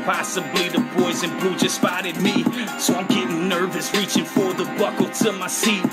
Possibly the boys in blue just spotted me, so I'm getting nervous, reaching for the buckle to my seat.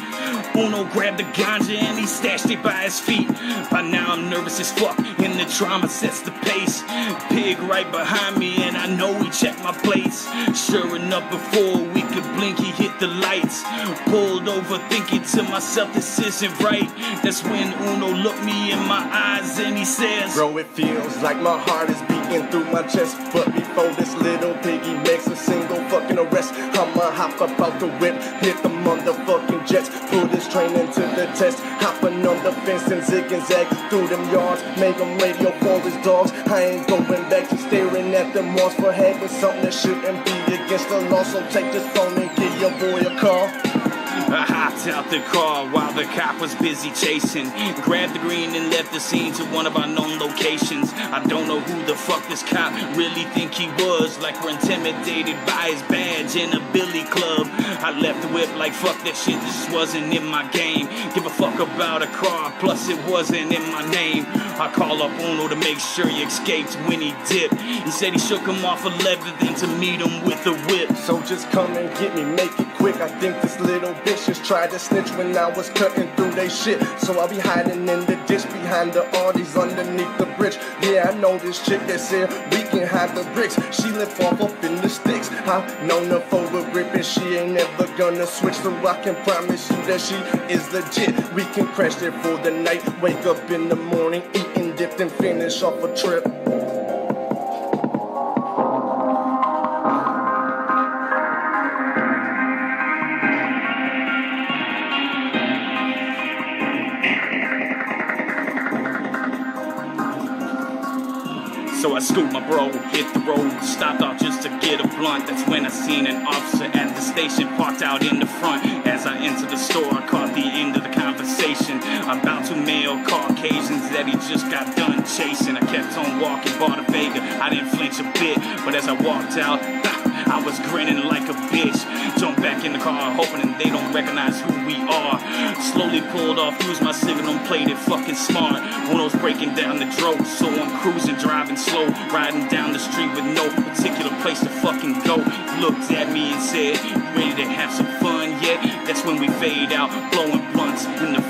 Uno grabbed the ganja and he stashed it by his feet. By now I'm nervous as fuck, and the drama sets the pace. Pig right behind me, and I know he checked my place. Sure enough, before we could blink, he hit the lights. Pulled over, thinking to myself, this isn't right. That's when Uno looked me in my eyes and he says, bro, it feels like my heart is beating through my chest. But before this little piggy makes a single fucking arrest, I'ma hop up out the whip, hit the motherfucking jets, put his train into the test, hopping on the fence and zig and zag through them yards, make them radio for his dogs. I ain't going back to staring at them walls for having something that shouldn't be against the law. So take this phone and give your boy a call. I hopped out the car while the cop was busy chasing. Grabbed the green and left the scene to one of our known locations. I don't know who the fuck this cop really think he was, like we're intimidated by his badge in a billy club. I left the whip like fuck that shit, this wasn't in my game. Give a fuck about a car, plus it wasn't in my name. I call up Uno to make sure he escaped when he dipped. He said he shook him off a leather, then to meet him with a whip. So just come and get me, make it quick. I think this little bitch just tried to snitch when I was cutting through they shit. So I'll be hiding in the ditch behind the Audis underneath the bridge. Yeah, I know this chick that said we can hide the bricks. She live off up in the sticks. I've known her for a grip and she ain't never gonna switch. So I can promise you that she is legit. We can crash there for the night, wake up in the morning, eating dipped and finish off a trip. So I scooped my bro, hit the road, stopped off just to get a blunt. That's when I seen an officer at the station parked out in the front. As I entered the store, I caught the end of the conversation about two male Caucasians that he just got done chasing. I kept on walking, bought a Vega, I didn't flinch a bit. But as I walked out, I was grinning like a bitch. Jumped back in the car, hoping they don't recognize who we are. Slowly pulled off, used my signal, played it fucking smart. Uno's breaking down the dro, so I'm cruising, driving slow, riding down the street with no particular place to fucking go. He looked at me and said, "You ready to have some fun yet?" That's when we fade out, blowing blunts in the